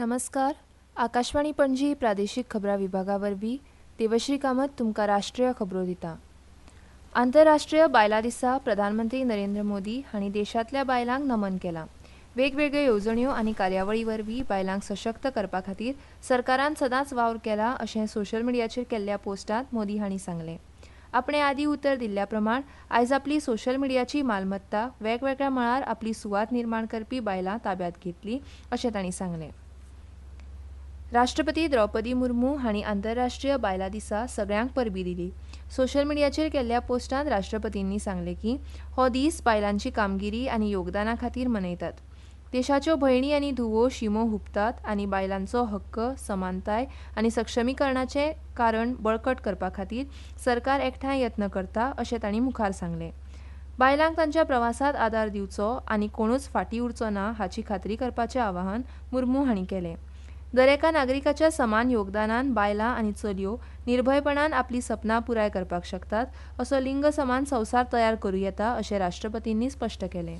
नमस्कार. आकाशवाणी पणजी प्रादेशीक खबरां विभागा वरवीं देवश्री कामत तुमकां राष्ट्रीय खबरो दिता. आंतरराष्ट्रीय बायलां दिसा प्रधानमंत्री नरेंद्र मोदी हांणी देशांतल्या बायलांक नमन केलां. वेगवेगळ्यो येवजण्यो आनी कार्यावळी वरवीं बायलांक सशक्त करपा खातीर सरकारान सदांच वावर केला अशें सोशल मिडियाचेर केल्ल्या पोस्टांत मोदी हांणी सांगलें. आपणे आदीं उतर दिल्ल्या प्रमाण आयज आपली सोशल मिडियाची मालमत्ता वेगवेगळ्या मळार आपली सुवात निर्माण करपी बायलां ताब्यांत घेतली अशें तांणी सांगलें. राष्ट्रपती द्रौपदी मुर्मू हांणी आंतरराष्ट्रीय बायलां दिसा सगळ्यांक परबीं दिली. सोशल मिडियाचेर केल्ल्या पोस्टांत राष्ट्रपतींनी सांगलें की हो दीस बायलांची कामगिरी आनी योगदाना खातीर मनयतात. देशाच्यो भयणी आनी धुवो शिमो हुबतात आनी बायलांचो हक्क, समानताय आनी सक्षमीकरणाचें कारण बळकट करपा खातीर सरकार एकठांय यत्न करता अशें तांणी मुखार सांगलें. बायलांक तांच्या प्रवासांत आदार दिवचो आनी कोणूच फाटीं उरचो ना हाची खात्री करपाचें आवाहन मुर्मू हांणी केलें. दरेका नागरिकाच्या समान योगदानान बायलां आनी चलयो निर्भयपणान आपली सपनां पुराय करपाक शकतात असो लिंग समान संवसार तयार करूं येता अशें राष्ट्रपतींनी स्पश्ट केलें.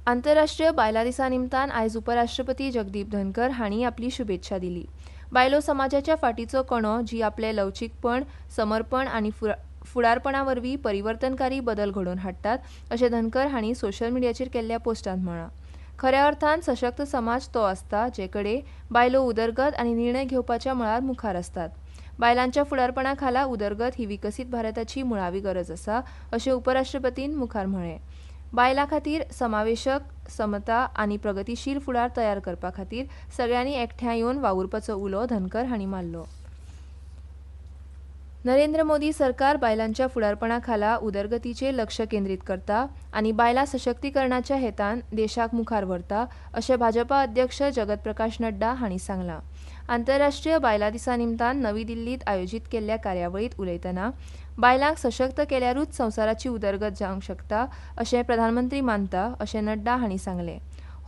आंतरराष्ट्रीय बायलां दिसा निमतान आयज उपराष्ट्रपती जगदीप धनकर हांणी आपली शुभेच्छा दिली. बायलो समाजाच्या फाटीचो कणो जी आपले लवचीकपण, समर्पण आनी फुडारपणा वरवीं परिवर्तनकारी बदल घडोवन हाडटात अशें धनकर हांणी सोशल मिडियाचेर केल्ल्या पोस्टांत म्हळां. खऱ्या अर्थान सशक्त समाज तो आसता जे कडेन बायलो उदरगत आनी निर्णय घेवपाच्या मळार मुखार आसतात. बायलांच्या फुडारपणा खाला उदरगत ही विकसीत भारताची मुळावी गरज आसा अशें उपराष्ट्रपतीन मुखार म्हळें. बायलां खातीर समावेशक, समता आनी प्रगतीशील फुडार तयार करपा खातीर सगळ्यांनी एकठांय येवन वावुरपाचो उलो धनकर हांणी मारलो. नरेंद्र मोदी सरकार बायलांच्या फुडारपणा खाला उदरगतीचेर लक्ष केंद्रीत करता आनी बायलां सशक्तीकरणाच्या हेतान देशाक मुखार व्हरता अशें भाजपा अध्यक्ष जगत प्रकाश नड्डा हांणी सांगलां. आंतरराष्ट्रीय बायलां दिसा निमतान नवी दिल्लींत आयोजीत केल्ल्या कार्यावळींत उलयतना बायलांक सशक्त केल्यारूच संवसाराची उदरगत जावंक शकता अशें प्रधानमंत्री मानता अशें नड्डा हांणी सांगलें.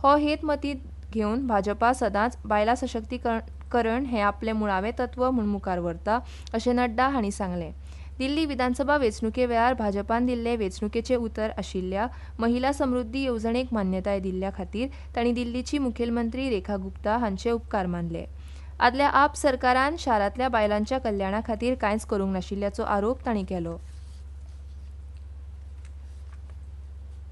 हो हेत मतींत घेवन भाजपा सदांच बायलां सशक्तीकरण हें आपलें मुळावें तत्व म्हूण मुखार व्हरता अशें नड्डा हांणी सांगलें. दिल्ली विधानसभा वेंचणुके वेळार भाजपान दिल्ले वेंचणुकेचें उतर आशिल्ल्या महिला समृद्धी येवजणेक मान्यताय दिल्ल्या खातीर तांणी दिल्लीची मुखेलमंत्री रेखा गुप्ता हांचे उपकार मानले. आदल्या आप सरकारान शारांतल्या बायलांच्या कल्याणा खातीर कांयच करूंक नाशिल्ल्याचो आरोप तांणी केलो.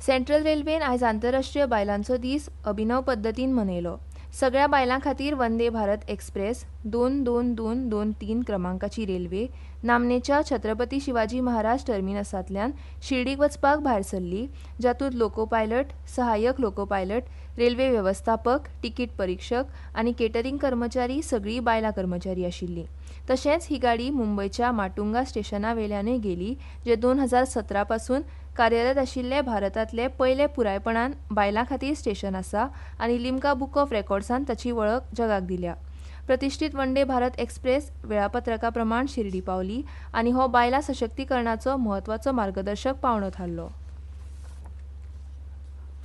सेंट्रल रेल्वेन आयज आंतरराष्ट्रीय बायलांचो दीस अभिनव पद्दतीन मनयलो. सगळ्या बायलां खातीर वंदे भारत एक्सप्रेस 22223 क्रमांकाची रेल्वे नामनेच्या छत्रपती शिवाजी महाराज टर्मिनसांतल्यान शिर्डीक वचपाक भायर सरली, जातूंत लोको पायलट, सहाय्यक लोको पायलट, रेल्वे वेवस्थापक, तिकीट परीक्षक आनी केटरिंग कर्मचारी सगळीं बायलां कर्मचारी आशिल्लीं. तशेंच ही गाडी मुंबयच्या माटुंगा स्टेशना वेल्यानूय गेली, जे 2017 पासून कार्यरत आशिल्ले भारतांतले पयले पुरायपणान बायलां खातीर स्टेशन आसा आनी लिम्का बूक ऑफ रेकॉर्ड्सान ताची वळख जगाक दिल्या. प्रतिश्ठीत वंदे भारत एक्सप्रेस वेळापत्रका प्रमाण शिर्डी पावली आनी हो बायलां सशक्तीकरणाचो म्हत्वाचो मार्गदर्शक पावंडो थारलो.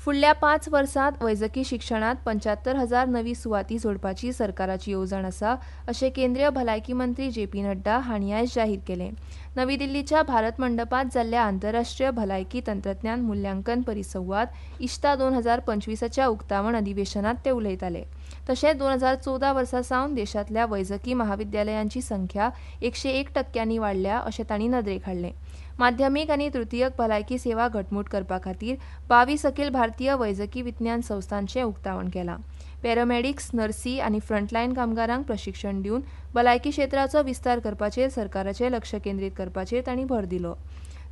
फुडल्या 5 वर्सांत वैजकी शिक्षणांत 75,000 नवी सुवाती जोडपाची सरकाराची येवजण आसा अशें केंद्रीय भलायकी मंत्री जे.पी. नड्डा हांणी आयज जाहीर केलें. नवी दिल्लीच्या भारत मंडपांत जाल्ल्या आंतरराष्ट्रीय भलायकी तंत्रज्ञान मुल्यांकन परिसंवाद इश्ता 2025च्या उक्तावण अधिवेशनांत ते उलयताले. तशेंच 2014 वर्सा सावन देशांतल्या वैजकी महाविद्यालयांची संख्या 101% वाडल्या अशें तांणी नदरेक हाडलें. माध्यमीक आनी तृतीयक भलायकी सेवा घटमूट करपा खातीर 22 अखिल भारतीय वैजकी विज्ञान संस्थांचें उक्तावण केलां. पॅरामेडिक्स, नर्सी आनी फ्रंटलायन कामगारांक प्रशिक्षण दिवन भलायकी क्षेत्राचो विस्तार करपाचेर सरकाराचें लक्ष केंद्रीत करपाचेर तांणी भर दिलो.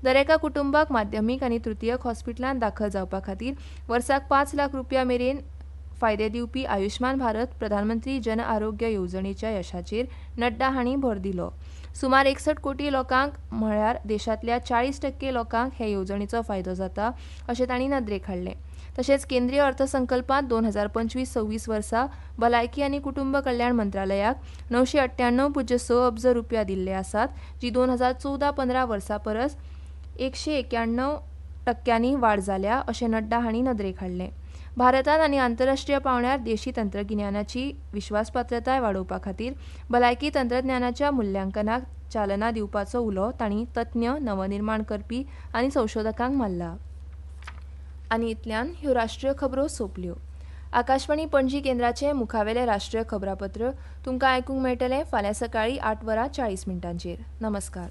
दरेका कुटुंबाक माध्यमीक आनी तृतीयक हॉस्पिटलांत दाखल जावपा खातीर वर्साक 5 लाख रुपया मेरेन फायदे दिवपी आयुष्मान भारत प्रधानमंत्री जन आरोग्य येवजणेच्या यशाचेर नड्डा हांणी भर दिलो. सुमार 61 कोटी लोकांक म्हळ्यार देशांतल्या 40% लोकांक हे येवजणेचो फायदो जाता अशें तांणी नदरेक हाडलें. तशेंच केंद्रीय अर्थसंकल्पांत 2025-26 वर्सा भलायकी आनी कुटुंब कल्याण मंत्रालयाक 998.6 अब्ज रुपया दिल्ले आसात, जी 2014-15 वर्सा परस 191% वाड जाल्या अशें नड्डा हांणी नदरेक हाडलें. भारतांत आनी आंतरराष्ट्रीय पावंड्यार देशी तंत्रगिन्यानाची विश्वासपात्रताय वाडोवपा खातीर भलायकी तंत्रज्ञानाच्या मुल्यांकनाक चालना दिवपाचो उलो तांणी तज्ञ, नवनिर्माण करपी आनी संशोधकांक मारला. आनी इतल्यान ह्यो राष्ट्रीय खबरो सोंपल्यो. आकाशवाणी पणजी केंद्राचे मुखावेले राष्ट्रीय खबरापत्र तुमकां आयकूंक मेळटलें फाल्यां सकाळीं 8:40 नमस्कार.